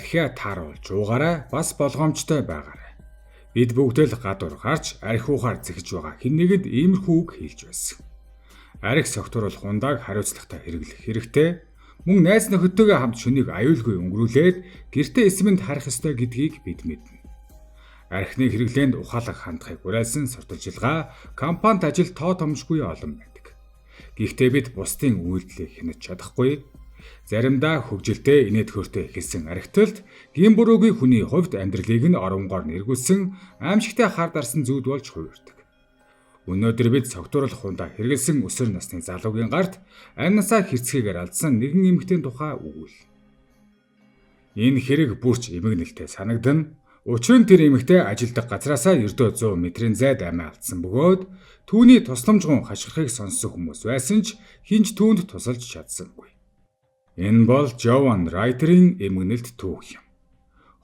архиа тааруулж уугаарай, бас болгоомжтой байгаарай. Бид бүгд л гадуур гарч архиухаар зэхэж байгаа хэн нэгэнд иймэрхүү үг хэлж байсан. Арх согтууруулах ундааг хариуцлагатай хэрэглэх хэрэгтэй. Мөн найз нөхөдтэйгээ хамт шөнийг аюулгүй өнгөрүүлээд гэртээ эсэмд харах ёстой гэдгийг бид мэднэ. Архины хэрэглээнд ухаалаг хандахыг уриалсан сурталчилгаа компанид ажил тоо томшгүй олон байдаг. Гэхдээ бид бусдын үйлдэлийг хянаж чадахгүй. Заримдаа хөгжилтэй инээд хөөртэй эхэлсэн архитэлд гин буруугүй хүний хувьд амьдралыг нь оронгоор нэргүүлсэн аимшигтай хар дарсан зүйл болж хувирдаг. Өнөөдөр бид согтууруулах хундаа хэрэгэлсэн өсвөр насны залуугийн гарт амнасаа хэрцгийгээр алдсан нэгэн эмэгтэйн тухай өгүүл. Энэ хэрэг бүрч эмгэнэлтэй санагдана. Учир нь тэр эмэгтэй ажилдаг газраасаа ердөө 100 метрийн зайд амиа алдсан бөгөөд түүний тусламжгүй хашгирахыг сонссон хүмүүс байсан ч хинч түүнд тусалж чадсангүй. Энэ бол Жован Райтерийн эмгэнэлт түүх юм.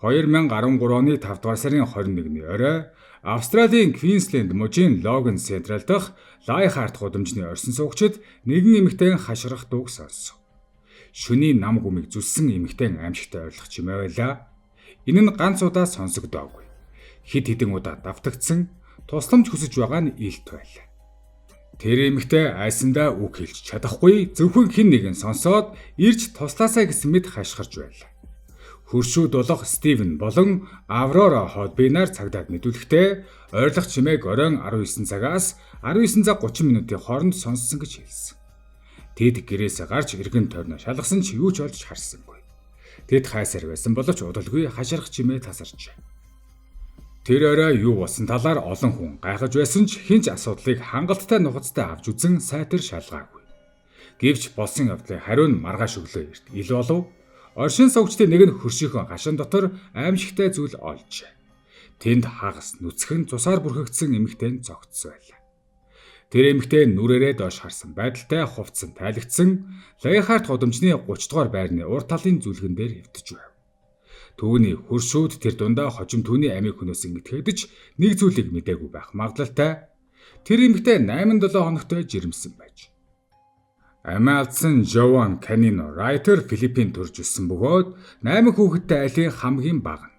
2013 оны 5 дугаар сарын 21-ний орой Австралийн Квинсленд мужийн Логан Сентрал дахь Лайхарт гудамжны орсон суугчид нэгэн эмэгтэйн хашгирах дууг сонссон. Шөнийн нам гүмийг зүссэн эмэгтэйн аимшигтай ойрлох чимээ байлаа. Энэ нь ганц удаа сонсогдоогүй. Хэд хэдэн удаа давтагдсан, тусламж хүсэж байгаа нь илт байлаа. Тэр эмэгтэй айсандаа үг хэлж чадахгүй, зөвхөн хэн нэгэн сонсоод ирж туслаасаа гэсэн мэд хашгирч байлаа. Хөршүүд болох Стивен болон Аврора Ходбинаар цагдаад мэдүүлэхдээ ойрлох чимээг оройн 19 цагаас 19:30 минутын хооронд сонссон гэж хэлсэн. Тэд гэрээсээ гарч эргэн тойрноо шалгасан ч юу ч олж харсангүй. Тэд хайсаар байсан боловч удалгүй хаширах чимээ тасарчээ. Тэр орой юу болсон талаар олон хүн гайхаж байсан ч хинч асуудлыг хангалттай нухацтай авч үзэн сайтар шалгаагүй. Гэвч болсон явдлын хариу нь маргааш өглөө эрт ил болов. Оршин суугчдын нэг нь хөршийнхөө гашин дотор аимшигтай зүйл олжээ. Тэнд хагас нүцгэн цусаар бүрхэгдсэн эмэгтэй зогтсон байлаа. Тэр эмэгтэй нүрээрээ доош харсан байдалтай хувцсан тайлагдсан Лайхарт гудамжны 30 дугаар байрны урд талын зүлгэн дээр хэвтэж байв. Түүний хөршүүд тэр дундаа хожим түүний амийг хөнөөс ингэтгэдэж нэг зүйлийг мэдээгүй байх магадлалтай. Тэр эмэгтэй 8-7 хоногтой жирэмсэн байж. Амиа алдсан Жован Канино Райтер Филиппин төрж өссөн бөгөөд 8 хүүхэдтэй айлын хамгийн бага.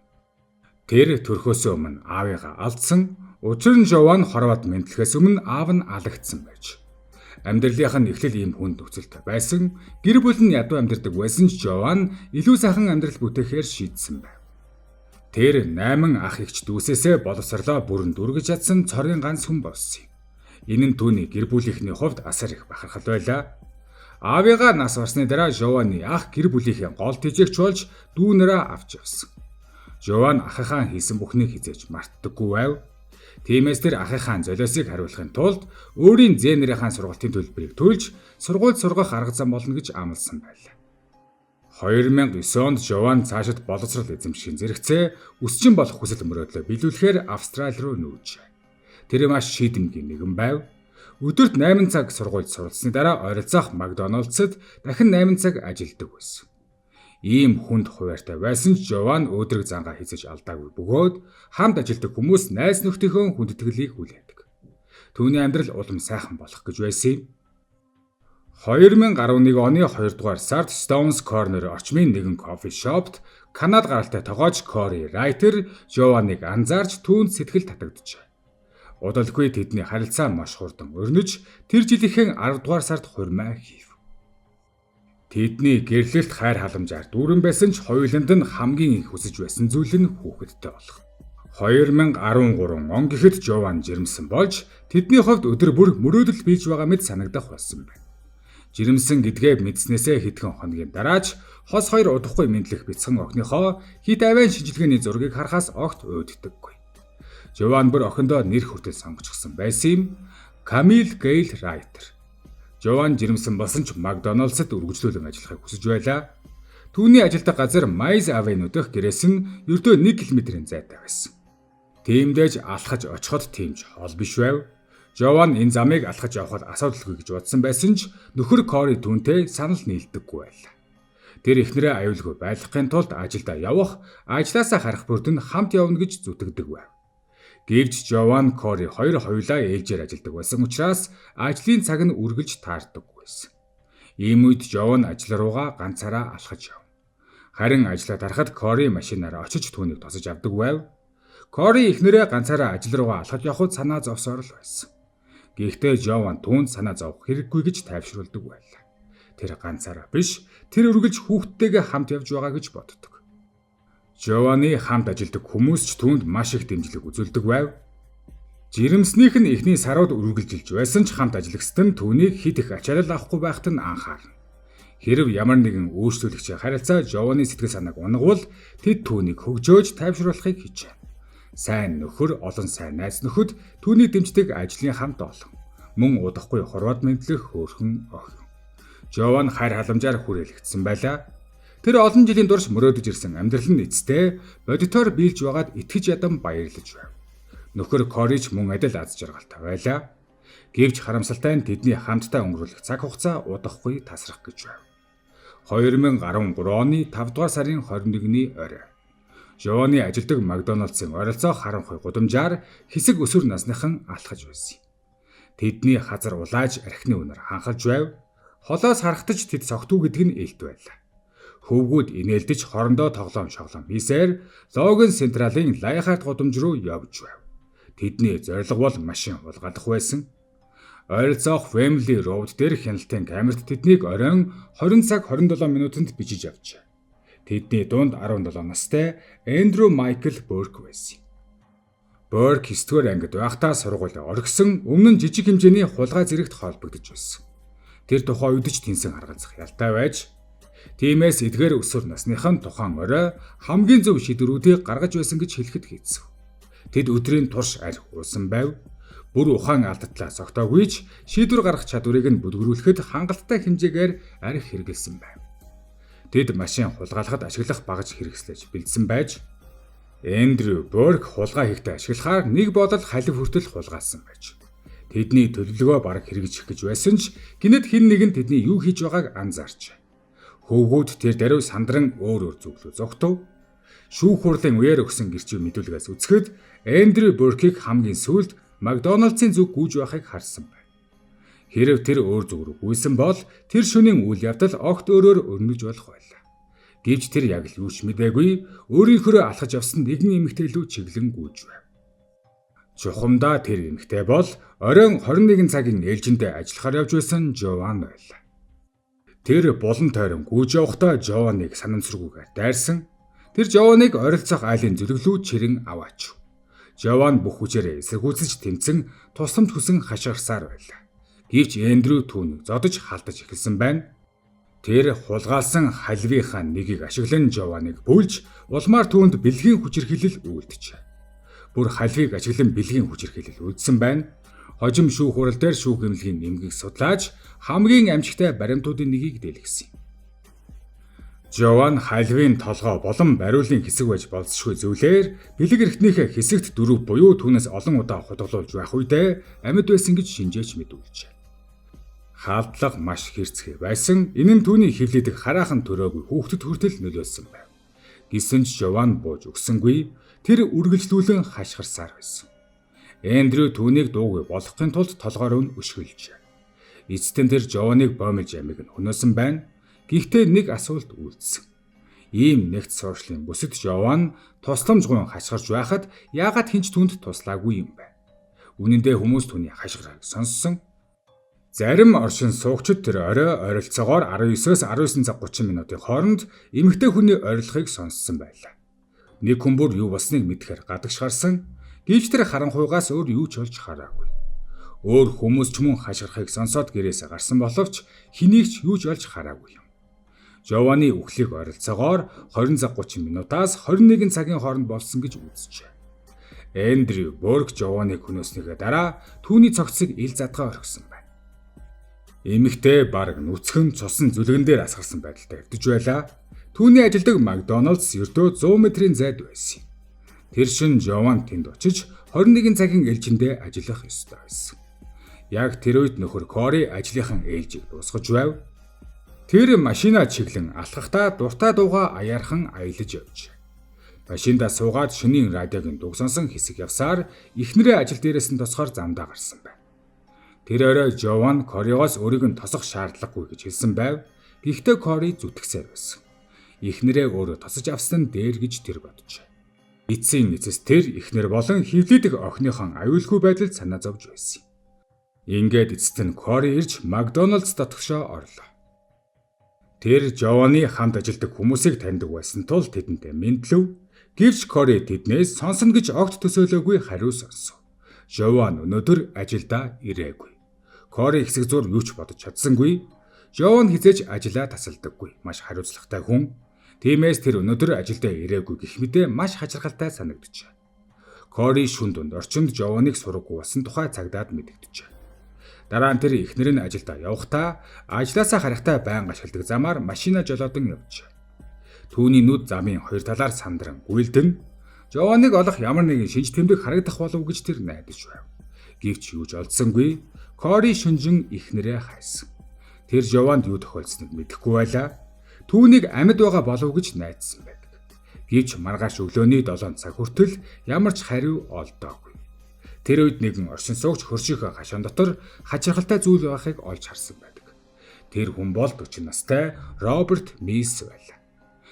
Тэр төрхөөсөө өмнө аавыгаа алдсан. Учир нь Жован хорвоод мэдлэхээс өмнө аав нь алагдсан байж. Амьдралынх нь эхлэл ийм хүнд нөхцөлтэй байсан. Гэр бүл нь ядуу амьдардаг байсан ч Жован илүү сайхан амьдрал бүтээхээр шийдсэн байв. Тэр 8 ах эгч дүүсээсээ боловсрлоо бүрэн дүргэж чадсан цорын ганц хүн болсон юм. Энэ нь түүний гэр бүлийнхний хувьд асар их бахархал байлаа. Аавыгаа нас барсны дараа Жованы ах гэр бүлийнхээ гол тэжээгч болж дүүнэрээ авч явсан. Жован ахыхаа хийсэн бүхнийг хизээж мартдаггүй байв. Тиймээс тэр ахыхаа золиосыг хариулахын тулд өөрийн зээнэрийн сургалтын төлбөрийг төлж сургууль сургах арга зам болно гэж амласан байлаа. 2009 онд Жован цаашид боловсрол эзэмшихийн зэрэгцээ өсчин болох хүсэл мөрөөдлөө биелүүлэхээр Австрали руу нүүжээ. Тэр маш шийдэмгийн нэгэн байв. Өдөрт 8 цаг сургуульд суралцсны дараа ойролцоох Макдоналдсад дахин 8 цаг ажилладаг байсан. Ийм хүнд хуваартай байсан ч Жован өөдрөг зангаа хийсэж алдаагүй бөгөөд хамт ажилладаг хүмүүс найз нөхдийнхөө хүндэтгэлийг хүлээдэг. Түүний амьдрал улам сайхан болох гэж байсан юм. 2011 оны 2 дугаар сард Stones Corner орчмын нэгэн кофе шопт Канад гаралтай тогооч Кори Райтер Жованыг анзаарч түүнд сэтгэл татагджээ. Удалгүй тэдний харилцаа маш хурдан өрнөж тэр жилийнхэн 10 дугаар сард хурмаа хийв. Тэдний гэрлэлт хайр халамжаар дүүрэн байсан ч хоёуланд нь хамгийн их хүсэж байсан зүйл нь хүүхэдтэй болох. 2013 он гэхэд Жован жирэмсэн болж тэдний хувьд өдөр бүр мөрөөдөл биелж байгаа мэт санагдах болсон байна. Жирэмсэн гэдгээ мэдснээсээ хэдхэн хоногийн дараач хос хоёр удахгүй мэдлэх бяцхан охиныхоо хит авайн шинжилгээний зургийг харахаас огт уйддаггүй. Жован бүр охиндоо нэр хүртэл сонгочихсон байсан юм. Камил Гейл Райтер. Жован жирэмсэн болсон ч Макдоналдсад үргэлжлүүлэн ажиллахыг хүсэж байлаа. Түүний ажилладаг газар Майз Авеню дэх гэрээс нь ердөө 1 км-ийн зайтай байсан. Тиймдээж алхаж очиход тиймж хол биш байв. Жован энэ замыг алхаж явхад асуудалгүй гэж бодсон байсан ч нөхөр Кори түүнтэй санал нийлдэггүй байлаа. Тэр эхнэрээ аюулгүй байлгахын тулд ажилдаа явах, ажлаасаа харах бүрдэнд хамт явна гэж зүтгэдэг байв. Гэвч Жован Кори хоёр хоёулаа ээлжээр ажилдаг байсан учраас ажлын цаг нь үргэлж таардаггүй байсан. Ийм үед Жован ажил руугаа ганцаараа алхаж яв. Харин ажлаа дарахад Кори машинаараа очиж түүнийг тосож авдаг байв. Кори эхнэрээ ганцаараа ажил руугаа алхаж явхад санаа зовсоор л байсан. Гэхдээ Жован түүнд санаа зовох хэрэггүй гэж тайвшруулдаг байлаа. Тэр ганцаараа биш, тэр үргэлж хүүхдтэйгээ хамт явж байгаа гэж боддог. Жованы хамт ажилладаг хүмүүс ч түүнд маш их дэмжлэг үзүүлдэг байв. Жирэмснийх нь эхний сарууд үргэлжилж байсан ч хамт ажиллагчид нь түүнийг хит их ачаалал авахгүй байхад нь анхаарна. Хэрв ямар нэгэн өөрчлөлтөчийн харилцаа Жованы сэтгэл санааг унгавал тэд түүнийг хөгжөөж тайвшруулахыг хичээнэ. Сайн нөхөр, олон сайн найз нөхөд түүнийг дэмждэг ажлын хамт олон. Мөн удахгүй хорвоод мэдлэх хөөрхөн охин. Жован хайр халамжаар хүрээлэгдсэн байлаа. Тэр олон жилийн турш мөрөөдөж ирсэн амьдрал нь эцтэй бодитоор биелж байгаад итгэж ядам баярлаж байв. Нөхөр Корич мөн адил аз жаргалтай байлаа. Гэвч харамсалтай нь тэдний хамтдаа өнгөрүүлэх цаг хугацаа удахгүй тасрах гэж байв. 2013 оны 5 дугаар сарын 21-ний орой. Жованы ажилдаг Макдоналдсын ойролцоо харанхуй гудамжаар хэсэг өсвөр насныхан алхаж байсан. Тэдний хазар улааж архины үнээр ханхалж байв. Холоос харахтаж тэд согтуу гэдэг нь илт байлаа. Хөвгүүд инээлдэж хорондоо тоглоом шоглоом хийсээр Логан Централийн Лайхард гудамж руу явж байв. Тэдний зорилго бол машин хулгайлах байсан. Ойролцоох Family Road дээр хяналтын камерт тэднийг оройн 20 цаг 27 минутанд бичиж авчээ. Тэдний дунд 17 настай Эндрю Майкл Борк байсан. Борк 9-р ангид байхдаа сургуулиа орхисон, өмнө нь жижиг хэмжээний хулгай зэрэгт холбогдож байсан. Тэр тухайн үед ч тэнсэн харгалзах ялтай байж, тиймээс эдгээр өсвөр насныхан тухайн орой хамгийн зөв шийдвэрүүдийг гаргаж байсан гэж хэлэхэд хийцв. Тэд өдрийн турш арх уусан байв. Бүр ухаан алдатлаа зогтоогүй ч шийдвэр гаргах чадварыг нь бүлгэрүүлэхэд хангалттай хэмжээгээр арх хэрэгэлсэн байв. Тэд машин хулгайлахад ашиглах багаж хэрэгслэж бэлдсэн байж, Эндрю Борк хулгай хийхдээ ашиглахаар нэг бодол халив хүртэл хулгайлсан байж. Тэдний төлөвлөгөө бараг хэрэгжих гэж байсан ч гинэд хэн нэгэн тэдний юу хийж байгааг анзаарч. Хөвгүүд тэр даруй сандран өөр зүглөө зогтов. Шүүх хурлын үеэр өгсөн гэрчийн мэдүүлгээс үзэхэд Эндрю Боркийг хамгийн сүүлд Макдоналдсын зүг гүйж байхыг харсан байна. Хэрв тэр өөр зүг рүү гүйсэн бол тэр шөнийн үйл явдал огт өөрөөр өрнөж болох байлаа. Гэвч тэр яг л юу ч мэдээгүй өөрийнхөө алхаж явсан нэгэн эмэгтэй лүү чиглэн гүйж байв. Чухамдаа тэр эмэгтэй бол оройн 21 цагийн ээлжиндээ ажиллахаар явж байсан Жован байлаа. Тэр булан тойрон гүйж явахдаа Жованыг санамсаргүйгээр дайрсан. Тэр Жованыг ойролцоох айлын зүлэглүү чирэн аваач. Жован бүх хүчээрээ эсэргүүцэж тэмцэн тусламж хүсэн хашгирсаар байлаа. Гэвч Эндрю түүнийг зодож халдаж эхэлсэн байна. Тэр хулгаалсан халвийнхаа нэгийг ашиглан Жованыг бүлж улмаар түүнд бэлгийн хүчирхийлэл үйлдэжээ. Бүр халвыг ашиглан бэлгийн хүчирхийлэл үйлдсэн байна. Хожим шүүх хурал дээр шүүх эмнэлгийн нэмгийг судлааж хамгийн амжигтай баримтуудын нэгийг дэлгэсэн. Жован халвын толгой болон бариулын хэсэг байж болцсошгүй зүйлээр бэлэг эрхтнийхээ хэсэгт дөрөв буюу түүнээс олон удаа худгалуулж байх үедээ амьд байсан гэж шинжээч мэдүүлжээ. Халдлага маш хэрцгий байсан. Энэ нь түүний хөвлөдөг хараахан төрөөгүй хүүхдэд хүртэл нөлөөлсөн байв. Гэсэн ч Жован бууж өгсөнгүй. Тэр үргэлжлүүлэн хашгирсаар байсан. Эндрю түүнийг дуугүй болгохын тулд толгойроо нь өшгөлжээ. Эцэстэн тэр Жованыг боомлж амиг нь хөнөөсөн байна. Гэхдээ нэг асуулт үлдсэн. Ийм нэгт сууршлын бүсэд Жован тусламжгүй хашгирч байхад яагаад хинч түнд туслаагүй юм бэ? Үнэн дээр хүмүүс түүний хашгирааг сонссон. Зарим оршин суугчид тэр орой ойролцоогоор 19-с 19 цаг 30 минутын хооронд эмэгтэй хүний ойрлогыг сонссон байлаа. Нэг хүн бүр юу болсныг мэдхээр гадагш гарсан. Гэвч тэр харанхуйгаас өөр юу ч олж хараагүй. Өөр хүмүүс ч мөн хашгирахыг сонсоод гэрээсээ гарсан боловч хэнийг ч юу ч олж хараагүй юм. Жованы үхлийг ойролцоогоор 20 цаг 30 минутаас 21 цагийн хооронд болсон гэж үзжээ. Эндрю Борк Жованыг хөнөөснийхээ дараа түүний цогцыг ил задгаа орхисон байна. Эмэгтэй бараг нүцгэн цусан зүлгэн дээр асгарсан байдалтай хэвдэж байлаа. Түүний ажилдаг Макдоналдс ердөө 100 метрийн зайд байсан. Тэр шин Жован тэнд очиж 21 цагийн ээлжиндээ ажиллах ёстой байсан. Яг тэр үед нөхөр Кори ажлынхан ээлжийг дуусгаж байв. Тэр машинаа чиглэн алхахдаа дуртай дуугаа аяархан аялаж явжээ. Машиндаа суугаад шөнийн радиогийн дуг сонсон хэсэг явсаар эхнэрээ ажил дээрээс нь тосохоор замдаа гарсан байна. Тэр орой Жован Коригоос өөрийг нь тосох шаардлагагүй гэж хэлсэн байв. Гэхдээ Кори зүтгэсээр байсан. Эхнэрээ өөрөө тосож авсан дээр гэж тэр боджээ. Эцсийн эцэс тэр эхнэр болон хевлийдэг охиныхон аюулгүй байдалд санаа зовж байсан юм. Ингээд эцэст нь Кори ирж Макдоналдс дотгошоо орлоо. Тэр Жованы хамт ажилладаг хүмүүсийг таньдаг байсан тул тэдэнтэй мэдлэв. Гэвч Кори тэднээс сонсно гэж огт төсөөлөөгүй хариу сонсов. Жован өнөөдөр ажилдаа ирээгүй. Кори хэсэг зур юу ч бодож чадсангүй. Жован хизээж ажиллаа тасалдаггүй. Маш хариуцлагатай хүн. Тиймээс тэр өнөөдөр ажилдаа ирээгүй гэх мэтээ маш хачирхалтай санагджээ. Кори шүн дунд орчинд Жованыг сургаггүй болсон тухай цагдаад мэдэгджээ. Дараа нь тэр эхнэр нь ажилдаа явахдаа ажлаасаа харихтаа байнга ашигладаг замаар машина жолоодон явжээ. Түүний нүд замын хоёр талаар сандран гүйлдэн Жованыг олох ямар нэгэн шинж тэмдэг харагдах болов гэж тэр найдаж байв. Гэвч юу ч олдсонгүй. Кори шүнжин эхнэрээ хайсан. Тэр Жованд юу тохиолдсныг мэдэхгүй байлаа. Түүнийг амьд байгаа болов гэж найдсан байдаг. Гэвч маргааш өглөөний 7 цаг хүртэл ямар ч хариу олдоогүй. Тэр үед нэгэн оршин суугч хөршийнхөө хашаан дотор хачирхалтай зүйл байхыг олж харсан байдаг. Тэр хүн бол 40 настай Роберт Мис байлаа.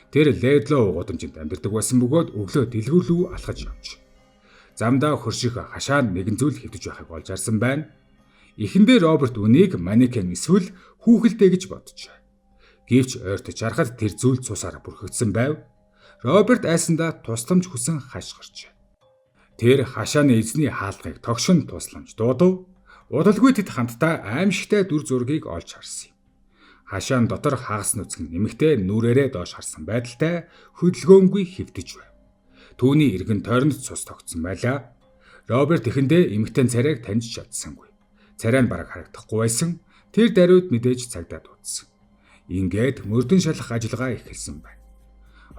Тэр Ледлоу гудамжинд амьдардаг байсан бөгөөд өглөө дэлгүүр рүү алхаж явж. Замдаа хөршийнхөө хашаанд нэгэн зүйл хэвдэж байхыг олж харсан байна. Эхэндээ Роберт үнийг манекен эсвэл хүүхэлтэй гэж боджээ. Гэвч ойртож харахад тэр зүйл цусаар бүрхэгдсэн байв. Роберт айсандаа тусламж хүсэн хашгирч. Тэр хашааны эзний хаалгыг тогшин тусламж дуудав. Удалгүй тэд хамтдаа аимшигтай дүр зургийг олж харсан юм. Хашаан дотор хагас нүцгэн нэмэгтэй нүрээрээ доош харсан байдалтай хөдөлгөөнгүй хэвдэж байв. Түүний эргэн тойронд цус тогтсон байлаа. Роберт эхэндээ эмэгтэй царайг таньж чадсангүй. Царай нь бараг харагдахгүй байсан. Тэр даруйд мэдээж цагдаа дуудсан. Ингээд мөрдөн шалах ажиллагаа эхэлсэн байна.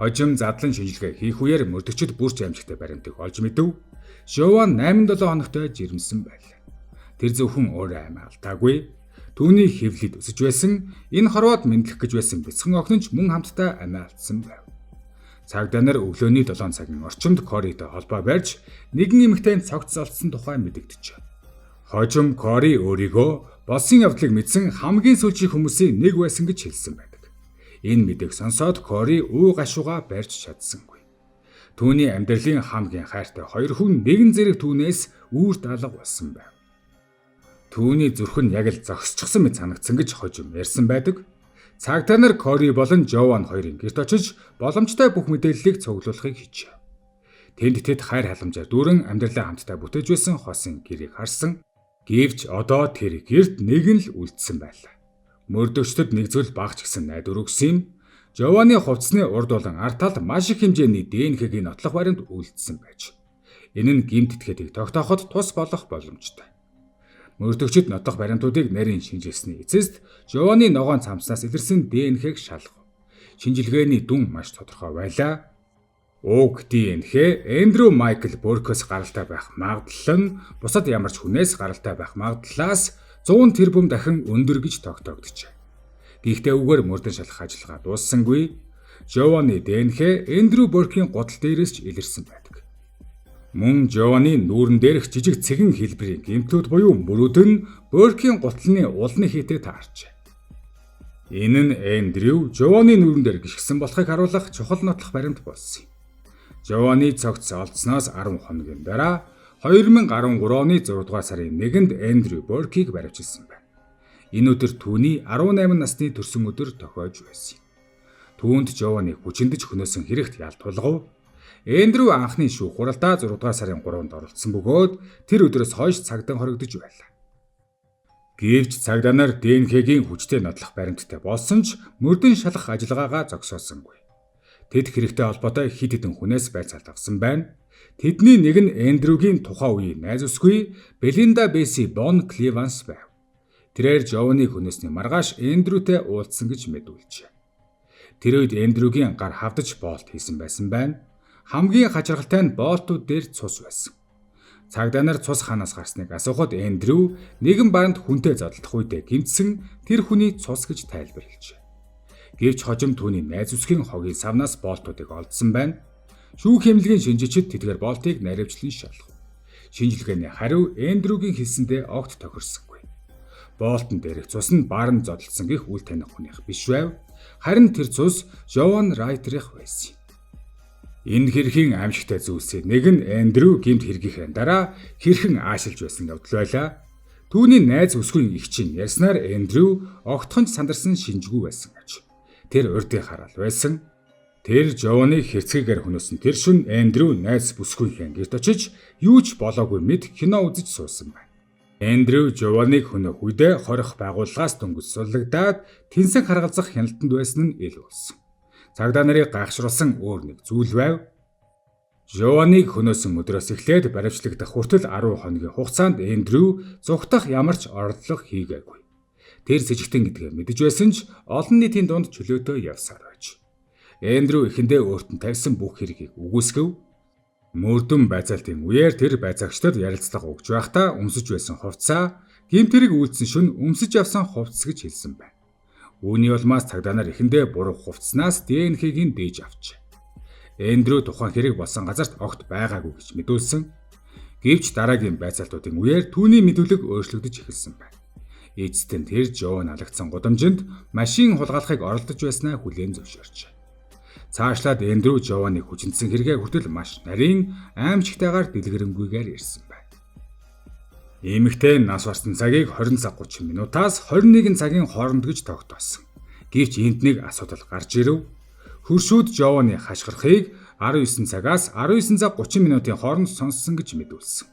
Хожим задлан шинжилгээ хийх үеэр мөрдөгчд бүрч амжилттай баримтыг олж мэдэв. Жован 8-7 хоногтой жирэмсэн байлаа. Тэр зөвхөн өөрөө амиа алдаагүй. Түүний хевлид өсөж байсан энэ хорвоод мэдлэх гэж байсан бяцхан охин ч мөн хамтдаа амиа алдсан байв. Цагдаа нар өглөөний 7 цагийн орчимд Коритой холбоо барьж нэгэн эмэгтэйн цогц олдсон тухай мэдэгдэжээ. Хожим Кори өөрийгөө болсон явдлыг мэдсэн хамгийн сүүлийн хүмүүсийн нэг байсан гэж хэлсэн байдаг. Энэ мэдээг сонсоод Кори уу гашууга барьж чадсангүй. Түүний амьдралын хамгийн хайртай хоёр хүн нэгэн зэрэг түүнээс үүр даалга болсон байв. Түүний зүрх нь яг л зогсчихсан мэт санагдсан гэж хожим ярьсан байдаг. Цагдаа нар Кори болон Жован хоёрын гэрт очиж боломжтой бүх мэдээллийг цуглуулахыг хичээв. Тэнд тэд хайр халамжаар дүүрэн амьдралаа хамтдаа бүтээж байсан хосын гэрийг харсан. Гэвч одоо тэр гэрт нэгэн л үлдсэн байлаа. Мөрдөгчдөд нэг зүйл багч гисэн найдвар өгсөн юм. Жованы хувцсны урд болон арт талд маш их хэмжээний ДНХ-гийн нотлох баримт үлдсэн байж. Энэ нь гэмт этгээдийг тогтооход тус болох боломжтой. Мөрдөгчд нотлох баримтуудыг нарийн шинжилсэний эцэст Жованы ногоон цамцнаас илэрсэн ДНХ-г шалгав. Шинжилгээний дүн маш тодорхой байлаа. Уг ДНХ Эндрю Майкл Боркос гаралтай байх магадлал нь бусад ямар ч хүнээс гаралтай байх магадлалаас 100 тэрбум дахин өндөр гэж тогтоогдчихэ. Гэхдээ үгээр мөрдөн шалах ажиллагаа дууссангүй. Жованы ДНХ Эндрю Боркийн гудал дээрээс ч илэрсэн байдаг. Мөн Жованы нүүрэн дээрх жижиг цэгэн хэлбэрийн гэмтүүд буюу мөрүүд нь Боркийн гутлын улны хийтэй таарчээ. Энэ нь Эндрю Жованы нүүрэн дээр гიშгсэн болохыг харуулах чухал нотлох баримт болсон юм. Жованы цогц олдсноос 10 хоногийн дараа 2013 оны 6 дугаар сарын 1-нд Эндрю Боркийг баривчилсан байна. Энэ өдөр түүний 18 насны төрсөн өдөр тохиож байсан юм. Түүнд Жованы хүчиндэж хөнөөсөн хэрэгт ял тулгав. Эндрю анхны шүүх хуралдаа 6 дугаар сарын 3-нд оролцсон бөгөөд тэр өдрөөс хойш цагдаа хоригдож байлаа. Гэвч цагдаа нар ДНХ-гийн хүчтэй нотлох баримттай болсон ч мөрдөн шалах ажиллагаагаа зогсоосонгүй. Тэд хэрэгтэй холбоотой хэд хэдэн хүнээс байцаалт авсан байна. Тэдний нэг нь Эндрюгийн тухайн үеийн найз усгүй Белинда Бэси Бон Кливанс байв. Тэрээр Жованы хөнөөсний маргааш Эндрютэй уулзсан гэж мэдүүлжээ. Тэр үед Эндрюгийн гар хавдаж боолт хийсэн байсан байна. Хамгийн хачирхалтай нь боолтууд дээр цус байсан. Цагдаа нар цус хаанаас гарсныг асуухад Эндрю нэгэн баранд хүнтэй задлах үедээ гэмтсэн тэр хүний цус гэж тайлбарлажээ. Гэвч хожим түүний найз үсгийн хогийн савнаас боолтуудыг олдсон байна. Шүүх хэмлэгийн шинжичид тэдгээр боолтыг наривчлан шалгав. Шинжилгээний хариу Эндрюгийн хэлсэндээ огт тохирсонгүй. Боолтон дээрх цус нь баарын зодтолсон гэх үл таних хүнийх биш байв. Харин тэр цус Жован Райтерих байсан. Энэ хэргийн аимшигтай зүйлсээ нэг нь Эндрю гэмт хэргийнхээ дараа хэрхэн аашилж байсан явдал байлаа. Түүний найз өсгүйн их чинь ярьснаар Эндрю огтхонч сандарсан шинжгүй байсан гэж. Тэр урдыг хараал байсан. Тэр Жованыг хэрцгийгээр хөнөөсөн тэр шөнө Эндрю найз бүсгүйнхэн гэрт очиж юу ч болоогүй мэд кино үзэж суусан байна. Эндрю Жованыг хөнөөх үедээ хорих байгууллагаас дөнгөж суллагдаад тэнсэн харгалзах хяналтанд байсан нь ил болсон. Цагдаа нарыг гайхшруулсан өөр нэг зүйл байв. Жованыг хөнөөсөн өдрөөс эхлээд баривчлагдах хүртэл 10 хоногийн хугацаанд Эндрю зүгтах ямар ч оролдлого хийгээгүй. Тэр сэжигтэн гэдгээ мэдэж байсан ч олон нийтийн дунд чөлөөтэй явсаар байж. Эндрю эхэндээ өөрт нь тавьсан бүх хэргийг үгүйсгэв. Мөрдөн байцаалтын үеэр тэр байцаагчдад ярилцлага өгж байхдаа өмсөж байсан хувцаа гэмт хэрэг үйлдсэн шөнө өмсөж авсан хувцас гэж хэлсэн байна. Үүний улмаас цагдаа нар эхэндээ буруу хувцснаас ДНХ-г нь дээж авчээ. Эндрю тухайн хэрэг болсон газарт огт байгаагүй гэж мэдүүлсэн. Гэвч дараагийн байцаалтуудын үеэр түүний мэдүүлэг өөрчлөгдөж эхэлсэн байна. Эцэст нь тэр Жован алагдсан гудамжинд машин хулгайлахыг оролдож байснаа хүлээн зөвшөөрчээ. Цаашлаад Эндрю Жованыг хүчнэсэн хэрэгээ хүртэл маш нарийн аимшигтайгаар дэлгэрэнгүйгээр ирсэн байна. Эмэгтэй нас барсан цагийг 20 цаг 30 минутаас 21 цагийн хооронд гэж тогтоосон. Гэвч энд нэг асуудал гарч ирэв. Хөршүүд Жованы хашгирахыг 19 цагаас 19 цаг 30 минутын хооронд сонссон гэж мэдүүлсэн.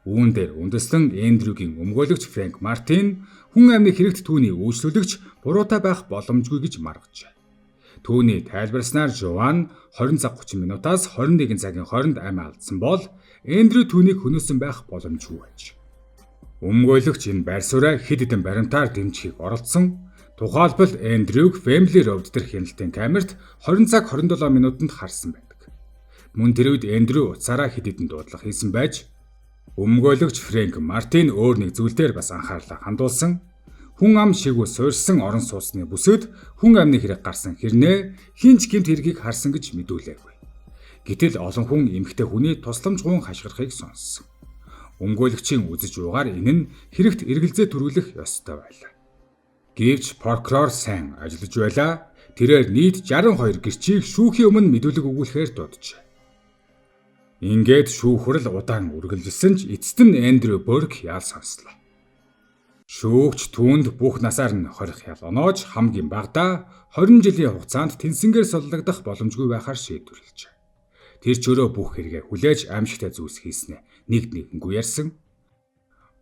Үүн дээр үндэслэн Эндрюгийн өмгөөлөгч Фрэнк Мартин хүн амны хэрэгт түүний үйлчлүүлэгч буруутай байх боломжгүй гэж маргажээ. Түүний тайлбарснаар Жован 20 цаг 30 минутаас 21 цагийн хооронд амь алдсан бол Эндрю түүнийг хөнөөсөн байх боломжгүй байж. Өмгөөлөгч энэ байр сууриа хэд хэдэн баримтаар дэмжихийг оролдсон. Тухайлбал Эндрюг Family Road дэх хяналтын камерт 20 цаг 27 минутанд харсан байдаг. Мөн тэр үед Эндрю уцаараа хэд хэдэн дуудлага хийсэн байж өмгөөлөгч Фрэнк Мартин өөр нэг зүйл дээр бас анхаарлаа хандуулсан. Хүн ам шигүү суурьсан орон сууцны бүсэд хүн амны хэрэг гарсан хэрнээ хинч гэмт хэргийг харсан гэж мэдүүлээгүй. Гэтэл олон хүн эмэгтэй хүний тусламжгүй хашгирахыг сонссон. Өмгөөлөгчийн үзэж уугаар энэ нь хэрэгт эргэлзээ төрүүлэх ёстой байлаа. Гэвч прокурор сайн ажиллаж байлаа. Тэрээр нийт 62 гэрчийг шүүхийн өмнө мэдүүлэг өгүүлэхээр дууджээ. Ингээд шүүхрэл удаан үргэлжилсэн ч эцэст нь Эндрю Борк ял сонслоо. Шүүгч түүнд бүх насаар нь хорих ял оноож хамгийн багадаа 20 жилийн хугацаанд тэнцэнгээр суллагдах боломжгүй байхаар шийдвэрлэжээ. Тэр ч өөрөө бүх хэрэгээ хүлээж аимшигтай зүйлс хийснэ нэгэнгүй ярьсан.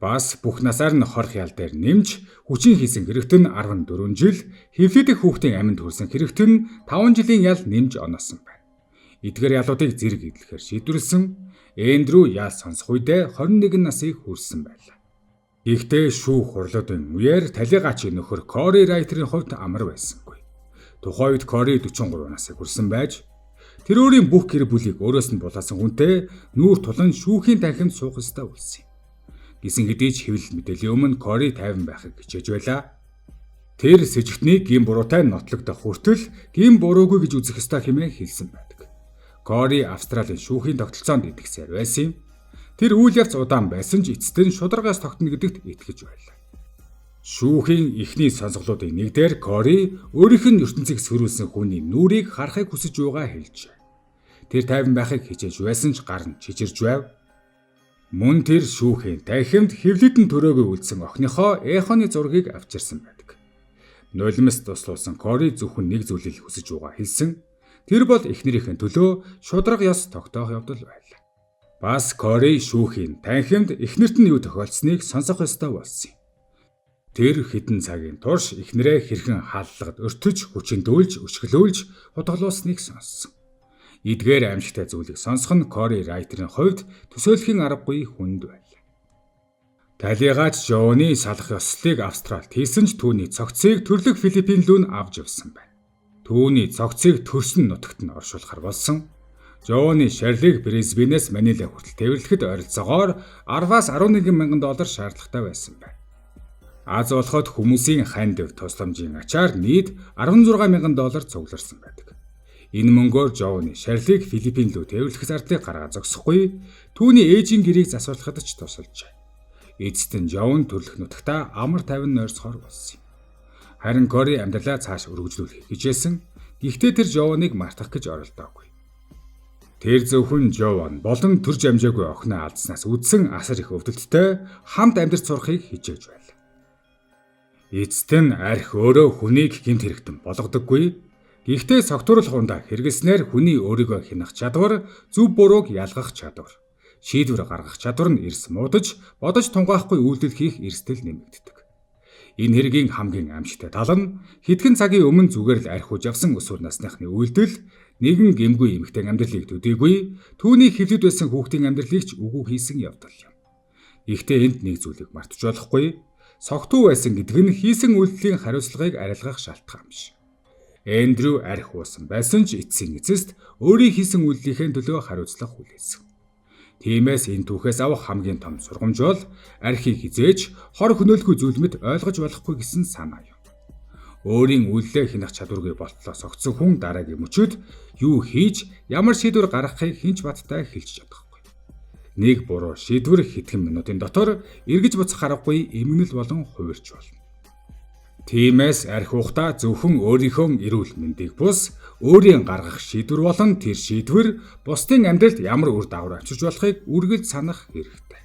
Бас бүх насаар нь хорих ял дээр нэмж хүчин хийсэн хэрэгт нь 14 жил, хэвлэдэх хүүхдийн аминд хүрсэн хэрэгт нь 5 жилийн ял нэмж оноосон байна. Эдгээр ялуудыг зэрэг эдлэхээр шийдвэрлсэн. Эндрю ял сонсох үедээ 21 насыг хүрсэн байлаа. Гэхдээ шүүх хурлуудын үеэр талигаачийн нөхөр Кори Райтерийн хувьд амар байсангүй. Тухайн үед Кори 43 насыг хүрсэн байж тэр өөрийн бүх гэр бүлийг өөрөөс нь булаасан хүнтэй нүүр тулан шүүхийн танхимд суух ёстой болсон юм. Гисэн хэдий ч хэвлэл мэдээллийн өмнө Кори 50 байхыг хичээж байлаа. Тэр сэжигтнийг гин буруутай нотлогдох хүртэл гин буруугүй гэж үзэх ёстой хэмээн хэлсэн байдаг. Кори Австралийн шүүхийн тогтолцоонд итгэсээр байсан юм. Тэр үйл явц удаан байсан ч эцэст нь шударгаас тогтно гэдэгт итгэж байлаа. Шүүхийн эхний сонсголуудын нэгдээр Кори өөрийнх нь ертөнцийг сөрүүлсэн хүний нүрийг харахыг хүсэж байгаа хэлжээ. Тэр 50 байхыг хичээж байсан ч гар нь чичирж байв. Мөн тэр шүүхийн танхимд хэвлэдэн төрөөгөө үлдсэн охиныхоо эхоны зургийг авчирсан байдаг. Нулимс туслуулсан Кори зөвхөн нэг зүйлийг хүсэж байгаа хэлсэн. Тэр бол эхнэрийнхэн төлөө шударга ёс тогтоох явдал байлаа. Бас Кори шүүхийн танхимд эхнэрт нь юу тохиолдсныг сонсох ёстой болсон юм. Тэр хэдэн цагийн турш эхнэрээ хэрхэн хааллагад өртөж, хүчиндүүлж, өшгөлөөлж, худгалуулсныг сонссон. Эдгээр аимшигтай зүйлийг сонсох нь Кори Райтерийн хувьд төсөөлхийн аргагүй хүнд байлаа. Талигаач Жованы салах ёслолыг Австралид хийсэн ч түүний цогцыг төрлөх Филиппин рүү авч явсан байна. Түүний цогцыг төрсөн нутагт нь оршуулахар болсон. Жованы шарлыг Брисбенээс Манила хүртэл тээвэрлэхэд ойролцоогоор 10-аас 11 мянган доллар шаардлагатай байсан байна. Аз болоход хүмүүсийн хандив тусламжийн ачаар нийт 16 мянган доллар цугларсан байдаг. Энэ мөнгөөр Жованы шарлыг Филиппин рүү тээвэрлэх зардлыг гаргаа зогсохгүй, түүний ээжийн гэрийг засварлахад ч тусалжээ. Эцэст нь Жован төрлөх нутагтаа амар тайван нойрсохоор болсон юм. Харин Кори амьдралаа цааш өргөжлүүлэх хичээсэн. Гэхдээ тэр Жованыг мартах гэж оролдоогүй. Тэр зөвхөн Жован болон төрж амжаагүй охиноо алдснаас үдсэн асар их өвдөлттэй хамт амьдарч сурахыг хичээж байлаа. Эцэст нь арх өөрөө хүнийг гэмт хэрэгтэн болгодоггүй. Гэхдээ согтууруулах ундаа хэрэглэснээр хүний өөрийгөө хянах чадвар, зөв бурууг ялгах чадвар, шийдвэр гаргах чадвар нь эрс муудаж, бодож тунгаахгүй үйлдэл хийх эрсдэл нэмэгддэг. Энэ хэргийн хамгийн амжтай тал нь хэдхэн цагийн өмнө зүгээр л архиж авсан өсвөр насныхны үйлдэл нэгэн гэмгүй эмэгтэй амьдралыг төдийгүй түүний хэвлэд байсан хүүхдийн амьдралыг ч үгүй хийсэн явдал юм. Гэхдээ энд нэг зүйлийг мартаж болохгүй. Согтуу байсан гэдэг нь хийсэн үйлдэлийн хариуцлагыг арилгах шалтгаан биш. Эндрю арх уусан байсан ч эцсийн эцэст өөрийн хийсэн үйлдэлийнхээ төлөө хариуцлага хүлээсэн. Тиймээс энэ түүхээс авах хамгийн том сургамж бол архийг хизээж хор хөнөөлгүй зүйл мэт ойлгож болохгүй гэсэн санаа юм. Өөрийн үйлдэлээ хянах чадваргүй болтлоо согтсон хүн дараагийн мөчөд юу хийж ямар шийдвэр гаргахыг хинч баттай хэлж чадахгүй. Нэг буруу шийдвэр хэдхэн минутын дотор эргэж буцах аргагүй эмгэнэл болон хувирч болно. Тиймээс арх уухта зөвхөн өөрийнхөө эрүүл мэндийг бус өөрийн гаргах шийдвэр болон тэр шийдвэр бусдын амьдралд ямар үр дагавар авчирч болохыг үргэлж санах хэрэгтэй.